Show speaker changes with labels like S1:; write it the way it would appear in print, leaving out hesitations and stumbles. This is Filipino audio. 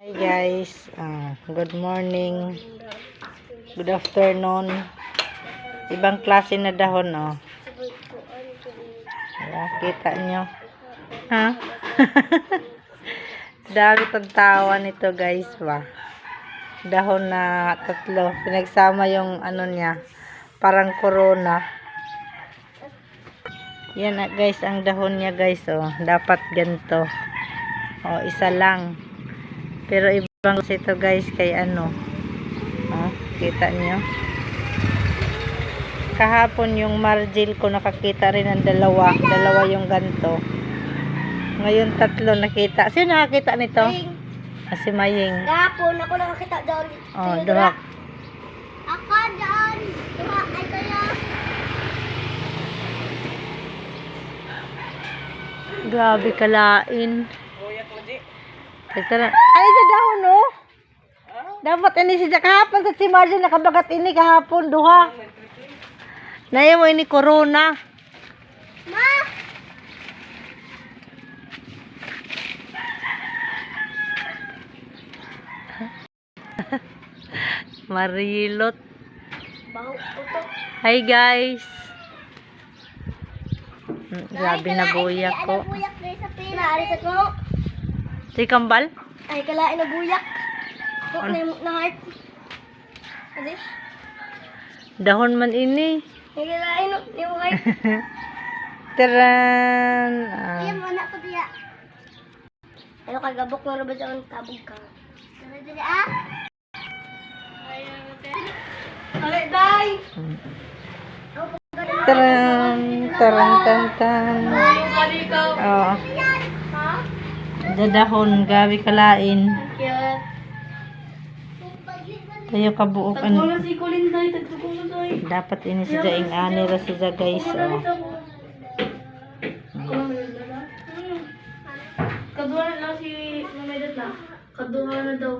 S1: Hi guys, good morning, good afternoon. Ibang klase na dahon, oh. Kita nyo, ha? Dami kong tawa nito guys, ba? Dahon na tatlo, pinagsama yung ano niya, parang corona. Yan guys, ang dahon niya guys, oh. Dapat ganito, oh, isa lang. Pero ibang ito guys kay ano. Oh, kita nyo. Kahapon yung margil ko nakakita rin ng dalawa. Dalawa yung ganto. Ngayon tatlo nakita. Sino nakakita nito? Si Maying.
S2: Kahapon ako nakakita doon.
S1: Oh, duha.
S2: Ako doon. Duha ay kaya.
S1: Grabe kalain. Ay, sa dahon, no? Dapat ini siya kahapon sa si Margin nakabagat ini kahapon, duha. Naya mo ini corona.
S2: Ma!
S1: Marilot.
S2: Baho uto.
S1: Hi guys. Grabe na buyak ko.
S2: Buyak guys sa pila. Naarisat mo.
S1: Si Kambal?
S2: Ay kalain na buyak. Ko na heart. Adi.
S1: Dahon man ini.
S2: Ay kalain no yung heart.
S1: Taran.
S2: Ayan mo na ko diya. Ano ka gabok na ba sa tabog ka? Ano diya ah? Alay day.
S1: Taran, taran, tan, tan. Oh. Dadahon, gabi kalain. Tayo kabuok ano. Dapat ini si Jaing ani ra siya guys. Oh.
S2: Kaduha na lang si Mamaydot na. Kaduha na daw.